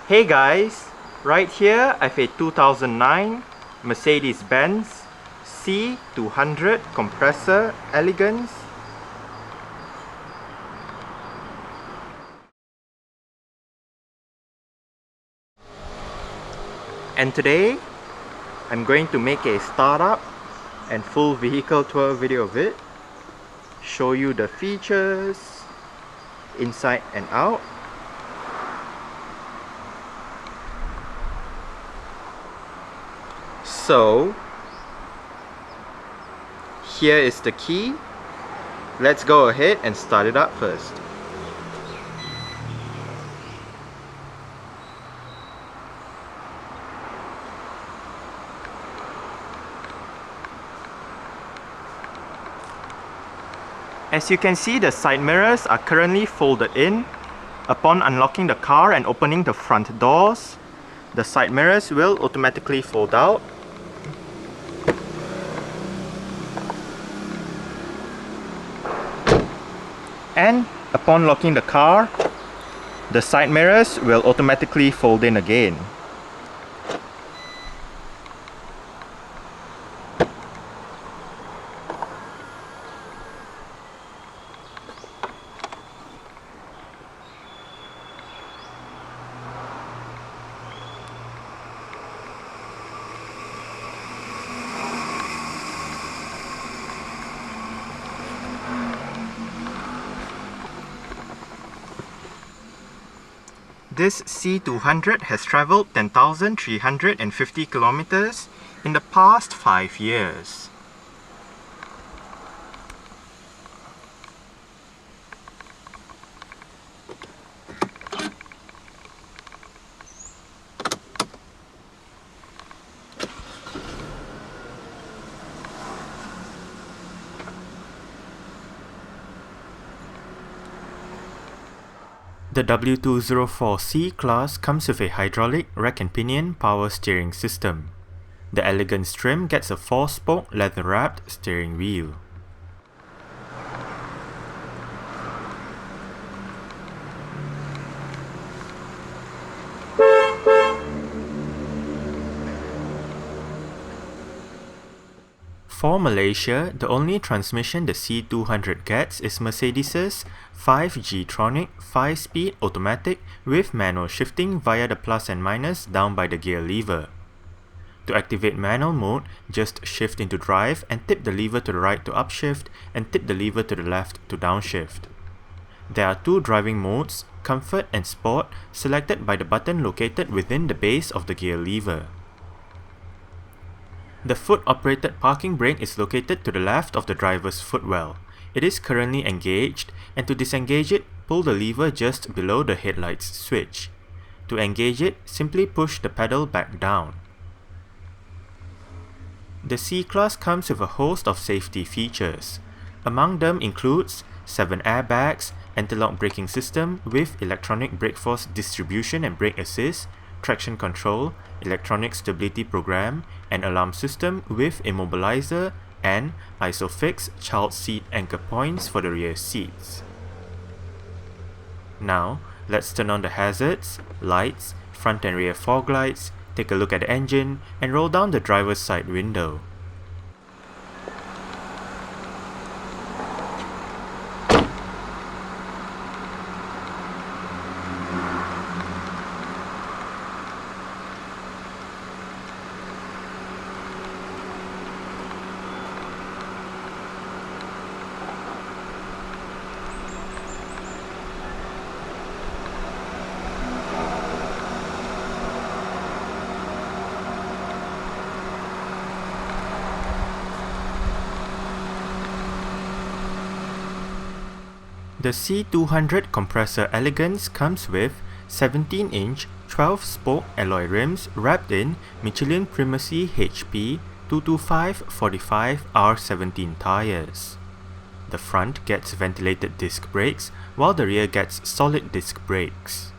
Hey guys, right here I have a 2009 Mercedes-Benz C-200 Kompressor Elegance. And today I'm going to make a startup and full vehicle tour video of it, show you the features inside and out. So here is the key. Let's go ahead and start it up first. As you can see, the side mirrors are currently folded in. Upon unlocking the car and opening the front doors, the side mirrors will automatically fold out. And upon locking the car, the side mirrors will automatically fold in again. This C200 has traveled 10,350 kilometers in the past 5 years. The W204 C-Class comes with a hydraulic rack and pinion power steering system. The Elegance trim gets a 4-spoke leather-wrapped steering wheel. For Malaysia, the only transmission the C200 gets is Mercedes' 5G-tronic 5-speed automatic with manual shifting via the plus and minus down by the gear lever. To activate manual mode, just shift into drive and tip the lever to the right to upshift and tip the lever to the left to downshift. There are 2 driving modes, Comfort and Sport, selected by the button located within the base of the gear lever. The foot-operated parking brake is located to the left of the driver's footwell. It is currently engaged, and to disengage it, pull the lever just below the headlights switch. To engage it, simply push the pedal back down. The C-Class comes with a host of safety features. Among them includes 7 airbags, anti-lock braking system with electronic brake force distribution and brake assist, traction control, electronic stability program, an alarm system with immobilizer, and ISOFIX child seat anchor points for the rear seats. Now, let's turn on the hazards, lights, front and rear fog lights, take a look at the engine, and roll down the driver's side window. The C200 Kompressor Elegance comes with 17-inch 12-spoke alloy rims wrapped in Michelin Primacy HP 225/45 R17 tires. The front gets ventilated disc brakes, while the rear gets solid disc brakes.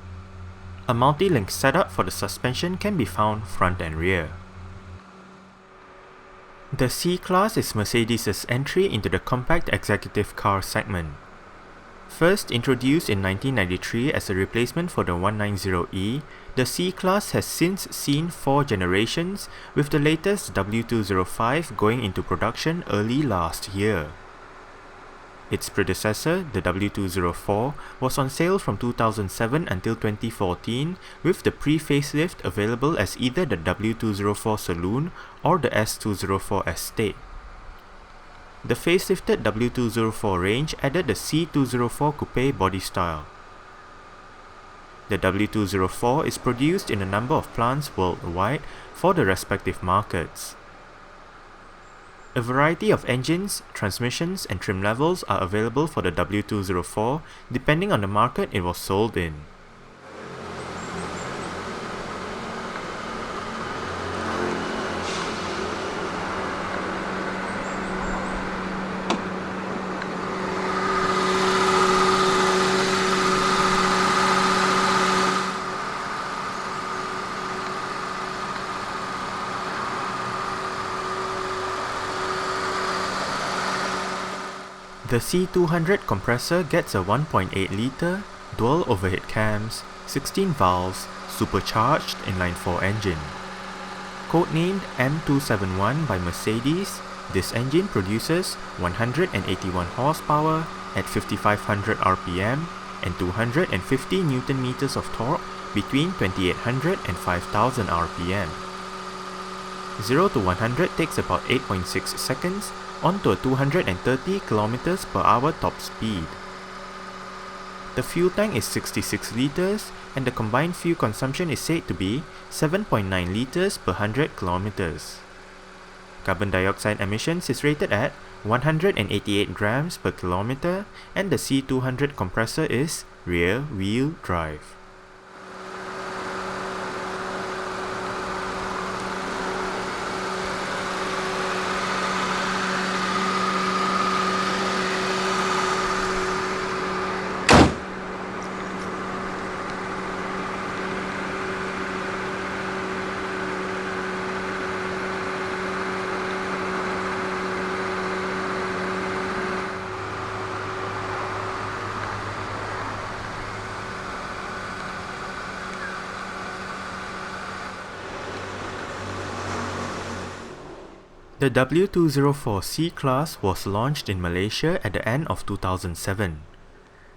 A multi-link setup for the suspension can be found front and rear. The C-Class is Mercedes' entry into the compact executive car segment. First introduced in 1993 as a replacement for the 190E, the C-Class has since seen 4 generations, with the latest W205 going into production early last year. Its predecessor, the W204, was on sale from 2007 until 2014, with the pre-facelift available as either the W204 Saloon or the S204 Estate. The facelifted W204 range added the C204 Coupe body style. The W204 is produced in a number of plants worldwide for the respective markets. A variety of engines, transmissions, and trim levels are available for the W204 depending on the market it was sold in. The C200 compressor gets a 1.8-litre, dual overhead cams, 16 valves, supercharged inline-4 engine. Codenamed M271 by Mercedes, this engine produces 181 horsepower at 5500 RPM and 250 Nm of torque between 2800 and 5000 RPM. 0 to 100 takes about 8.6 seconds, onto a 230 km/h top speed. The fuel tank is 66 litres and the combined fuel consumption is said to be 7.9 litres per 100 km. Carbon dioxide emissions is rated at 188 grams per kilometer and the C200 compressor is rear wheel drive. The W204 C-Class was launched in Malaysia at the end of 2007.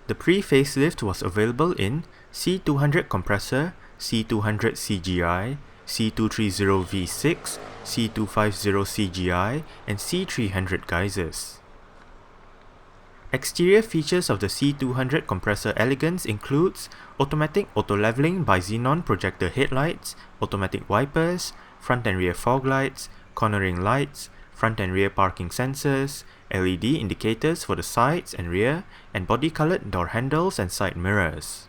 The pre-facelift was available in C200 compressor, C200 CGI, C230 V6, C250 CGI, and C300 geysers. Exterior features of the C200 Kompressor Elegance includes automatic auto-leveling by xenon projector headlights, automatic wipers, front and rear fog lights, cornering lights, front and rear parking sensors, LED indicators for the sides and rear, and body-colored door handles and side mirrors.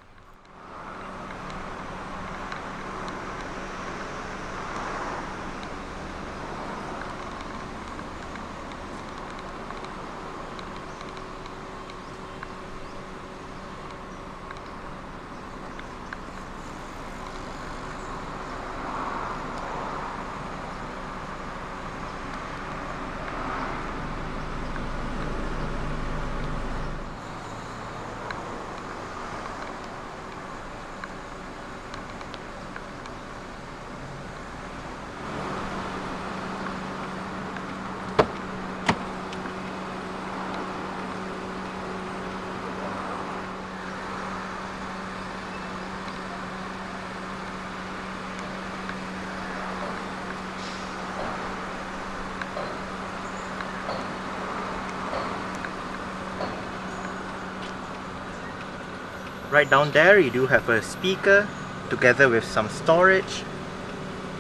Right down there you do have a speaker together with some storage,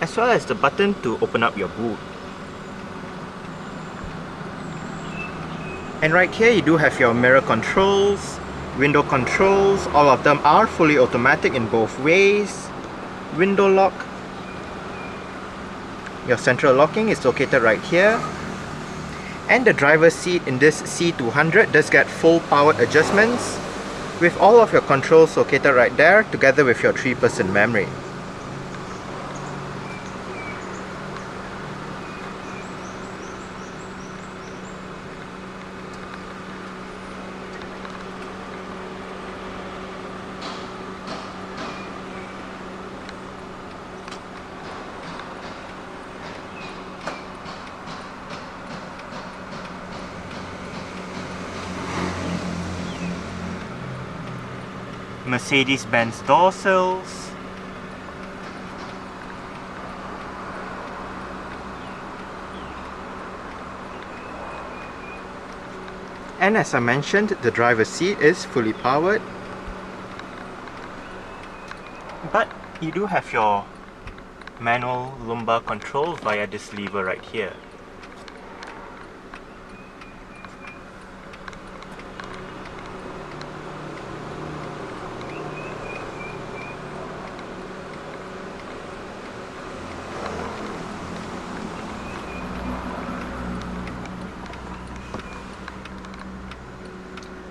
as well as the button to open up your boot. And right here you do have your mirror controls, window controls, all of them are fully automatic in both ways. Window lock. Your central locking is located right here. And the driver's seat in this C200 does get full power adjustments, with all of your controls located right there together with your 3-person memory. Mercedes-Benz door sills, and as I mentioned, the driver's seat is fully powered, but you do have your manual lumbar control via this lever right here.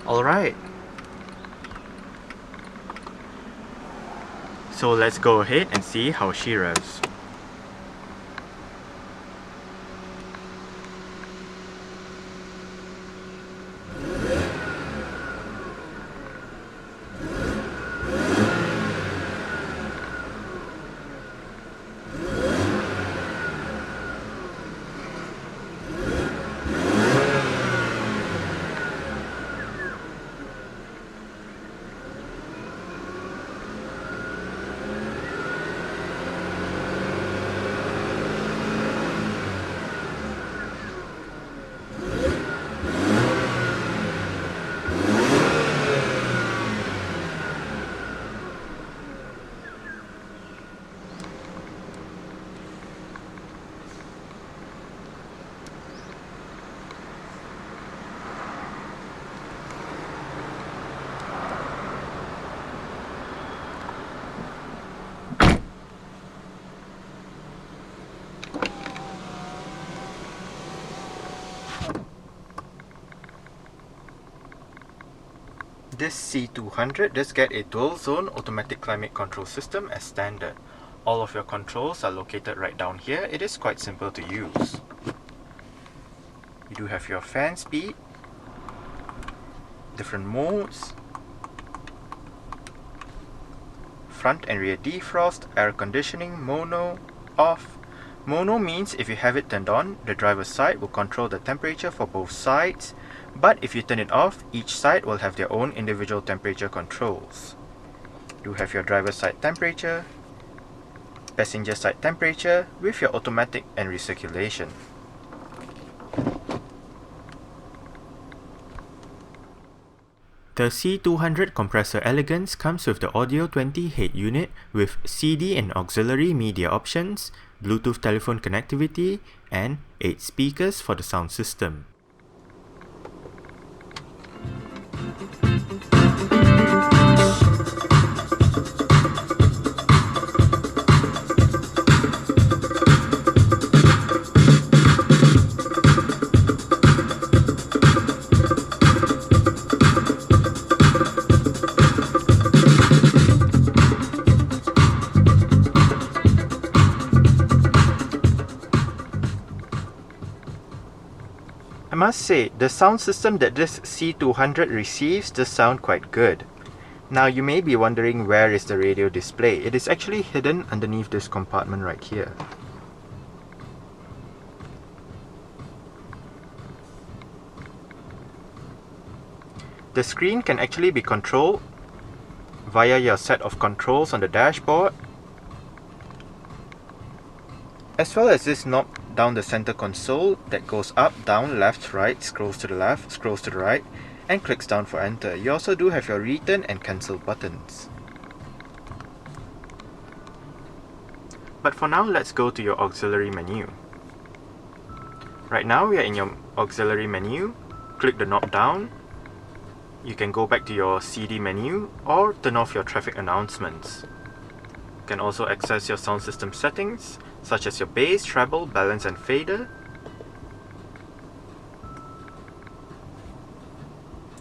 Alright, so let's go ahead and see how she revs. This C200 does get a dual zone automatic climate control system as standard. All of your controls are located right down here. It is quite simple to use. You do have your fan speed, different modes, front and rear defrost, air conditioning, mono, off. Mono means if you have it turned on, the driver's side will control the temperature for both sides, but if you turn it off, each side will have their own individual temperature controls. You have your driver's side temperature, passenger side temperature with your automatic and recirculation. The C200 Kompressor Elegance comes with the Audio 20 head unit with CD and auxiliary media options, Bluetooth telephone connectivity, and 8 speakers for the sound system. I must say, the sound system that this C200 receives does sound quite good. Now you may be wondering where is the radio display. It is actually hidden underneath this compartment right here. The screen can actually be controlled via your set of controls on the dashboard, as well as this knob down the center console that goes up, down, left, right, scrolls to the left, scrolls to the right, and clicks down for enter. You also do have your return and cancel buttons. But for now, let's go to your auxiliary menu. Right now we are in your auxiliary menu. Click the knob down. You can go back to your CD menu or turn off your traffic announcements. You can also access your sound system settings, such as your bass, treble, balance and fader.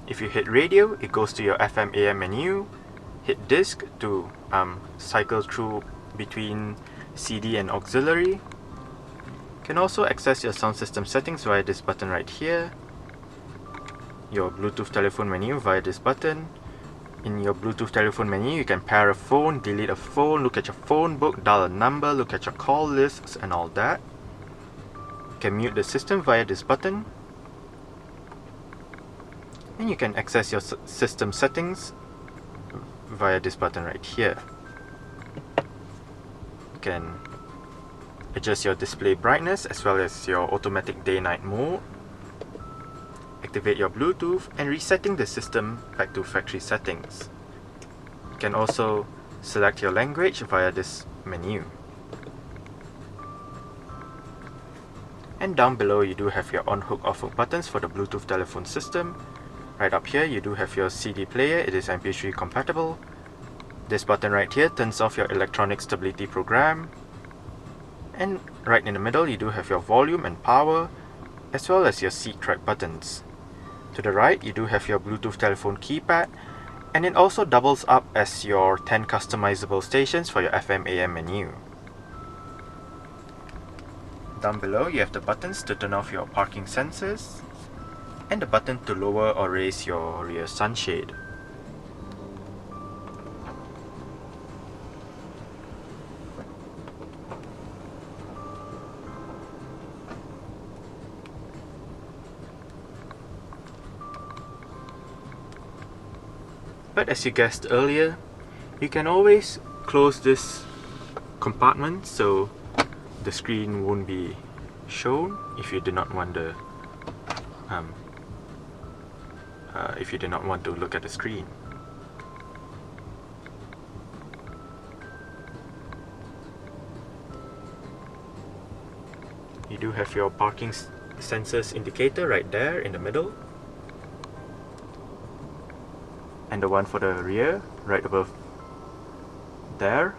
If you hit radio, it goes to your FM AM menu. Hit disc to cycle through between CD and auxiliary. You can also access your sound system settings via this button right here. Your Bluetooth telephone menu via this button. In your Bluetooth telephone menu, you can pair a phone, delete a phone, look at your phone book, dial a number, look at your call lists and all that. You can mute the system via this button. And you can access your system settings via this button right here. You can adjust your display brightness as well as your automatic day-night mode, activate your Bluetooth, and resetting the system back to factory settings. You can also select your language via this menu. And down below you do have your on-hook, off-hook buttons for the Bluetooth telephone system. Right up here you do have your CD player, it is MP3 compatible. This button right here turns off your electronic stability program. And right in the middle you do have your volume and power, as well as your seat track buttons. To the right you do have your Bluetooth telephone keypad, and it also doubles up as your 10 customizable stations for your FM AM menu. Down below you have the buttons to turn off your parking sensors, and the button to lower or raise your rear sunshade. But as you guessed earlier, you can always close this compartment so the screen won't be shown if you do not want to look at the screen. You do have your parking sensors indicator right there in the middle, and the one for the rear right above there.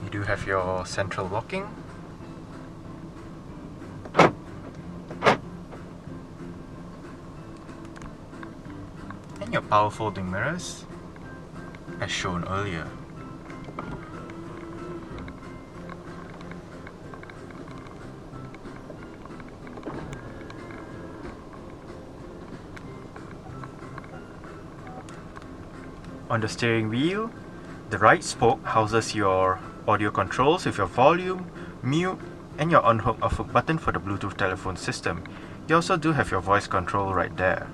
You do have your central locking, and your power folding mirrors as shown earlier. On the steering wheel, the right spoke houses your audio controls with your volume, mute, and your on-hook, off-hook button for the Bluetooth telephone system. You also do have your voice control right there.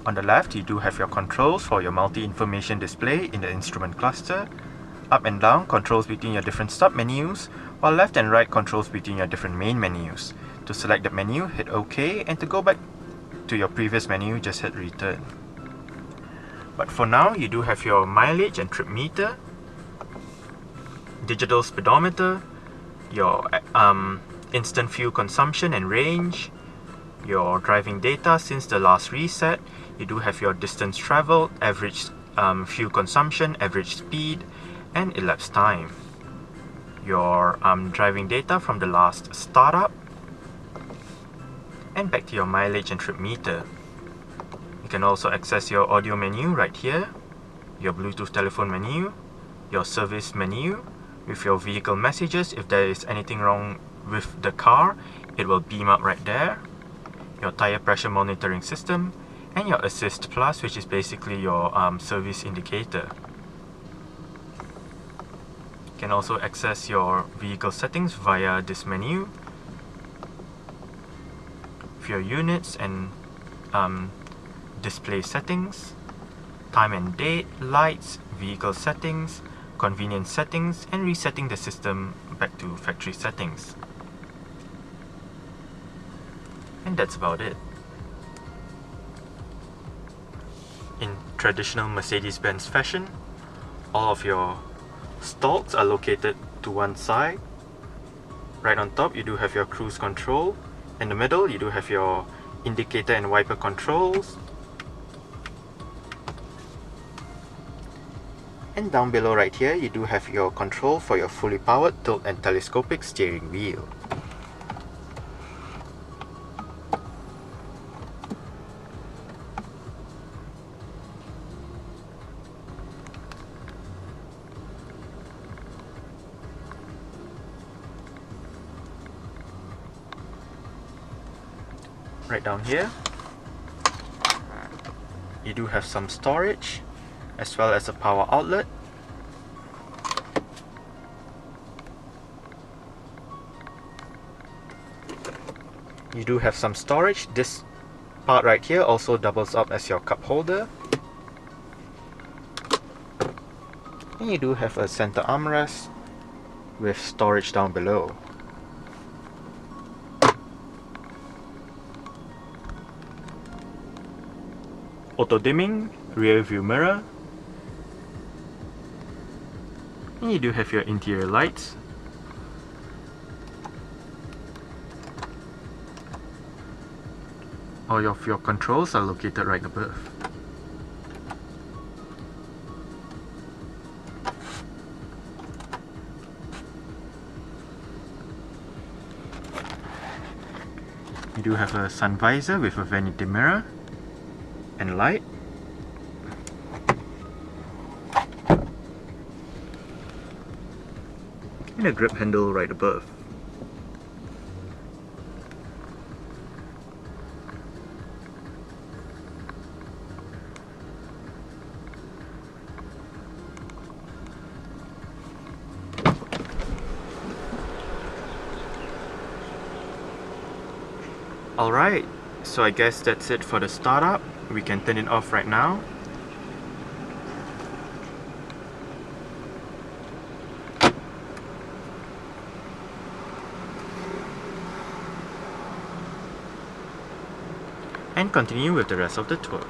On the left, you do have your controls for your multi-information display in the instrument cluster. Up and down controls between your different stop menus, while left and right controls between your different main menus. To select the menu, hit OK, and to go back to your previous menu, just hit return. But for now, you do have your mileage and trip meter, digital speedometer, your instant fuel consumption and range, your driving data since the last reset. You do have your distance traveled, average fuel consumption, average speed, and elapsed time. Your driving data from the last startup, and back to your mileage and trip meter. You can also access your audio menu right here, your Bluetooth telephone menu, your service menu, with your vehicle messages. If there is anything wrong with the car, it will beam up right there. Your tire pressure monitoring system, and your Assist Plus, which is basically your service indicator. You can also access your vehicle settings via this menu, with your units and display settings, time and date, lights, vehicle settings, convenience settings, and resetting the system back to factory settings. And that's about it. In traditional Mercedes-Benz fashion, all of your stalks are located to one side. Right on top you do have your cruise control. In the middle you do have your indicator and wiper controls. And down below right here you do have your control for your fully powered tilt and telescopic steering wheel. right down here. You do have some storage as well as a power outlet. You do have some storage. This part right here also doubles up as your cup holder. And you do have a center armrest with storage down below. Auto dimming rear view mirror. And you do have your interior lights. All of your controls are located right above. You do have a sun visor with a vanity mirror and light. And a grip handle right above. Alright, so I guess that's it for the startup. We can turn it off right now. And continue with the rest of the tour.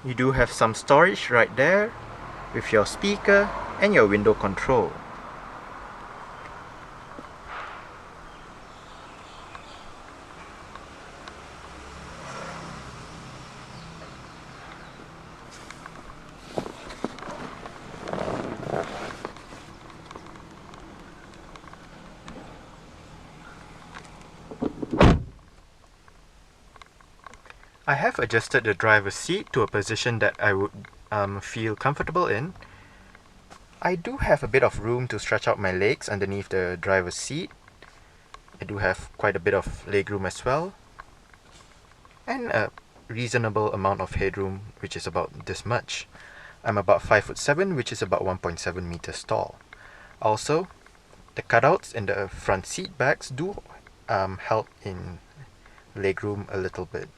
You do have some storage right there with your speaker and your window control. I have adjusted the driver's seat to a position that I would feel comfortable in. I do have a bit of room to stretch out my legs underneath the driver's seat. I do have quite a bit of legroom as well. And a reasonable amount of headroom, which is about this much. I'm about 5'7", which is about 1.7 meters tall. Also, the cutouts in the front seat backs do help in legroom a little bit.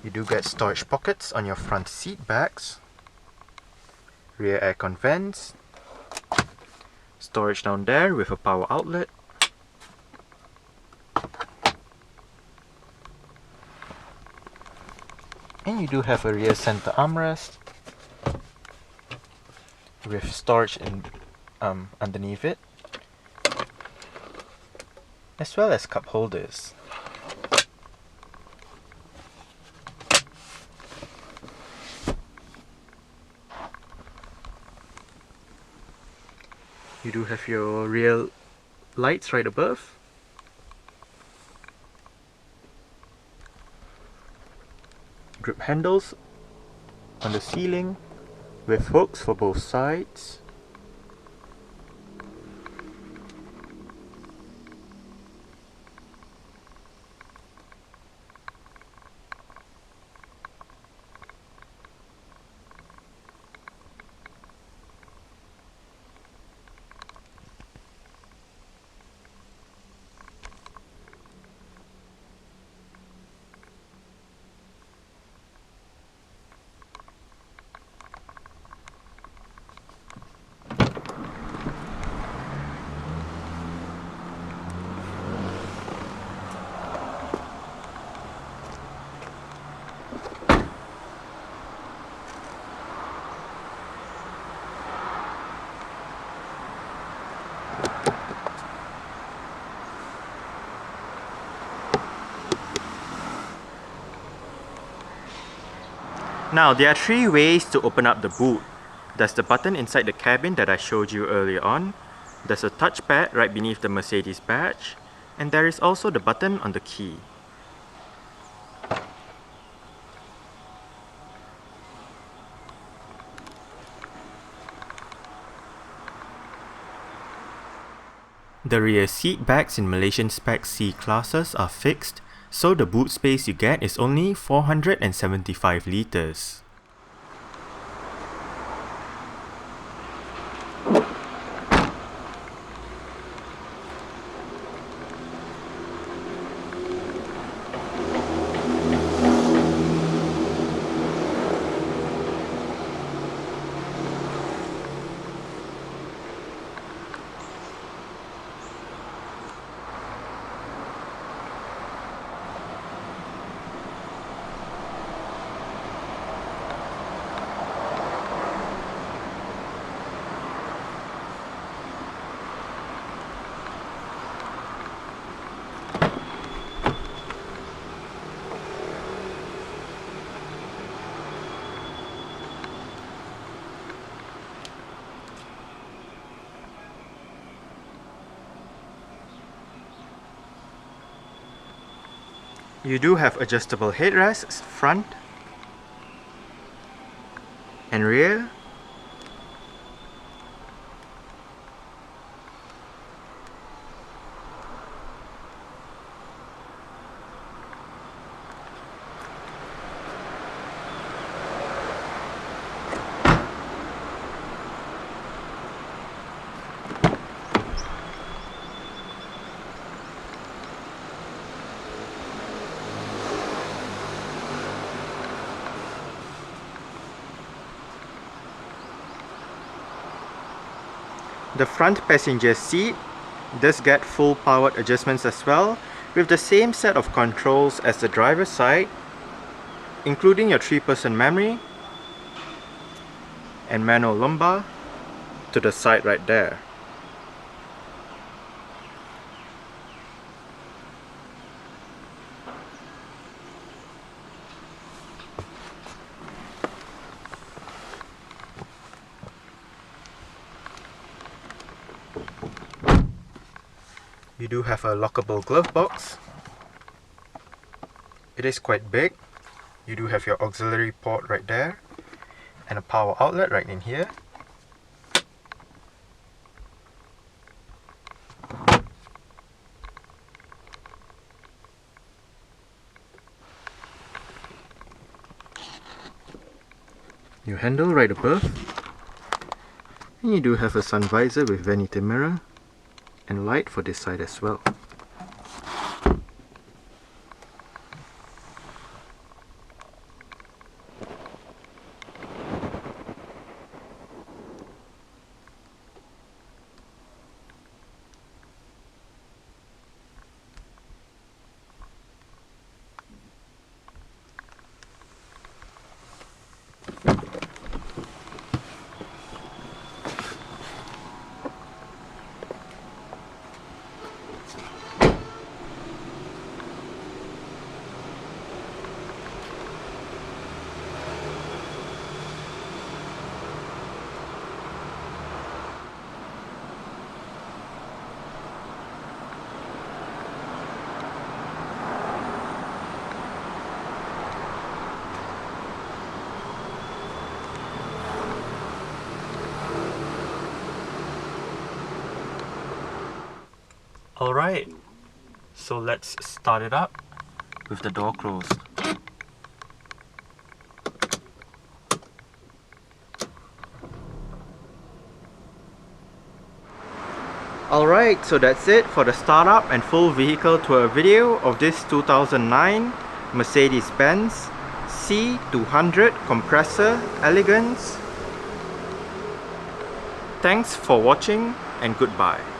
You do get storage pockets on your front seat backs, rear aircon vents, storage down there with a power outlet, and you do have a rear center armrest with storage in, underneath it, as well as cup holders. You do have your rear lights right above. Grip handles on the ceiling with hooks for both sides. Now, there are three ways to open up the boot. There's the button inside the cabin that I showed you earlier on. There's a touchpad right beneath the Mercedes badge. And there is also the button on the key. The rear seat backs in Malaysian-spec C classes are fixed, so the boot space you get is only 475 litres. You do have adjustable headrests front and rear. The front passenger seat does get full powered adjustments as well, with the same set of controls as the driver's side, including your 3-person memory and manual lumbar to the side right there. You do have a lockable glove box. It is quite big. You do have your auxiliary port right there and a power outlet right in here. Your handle right above. And you do have a sun visor with vanity mirror and light for this side as well. Alright, so let's start it up with the door closed. Alright, so that's it for the startup and full vehicle tour video of this 2009 Mercedes-Benz C-200 Kompressor Elegance. Thanks for watching and goodbye.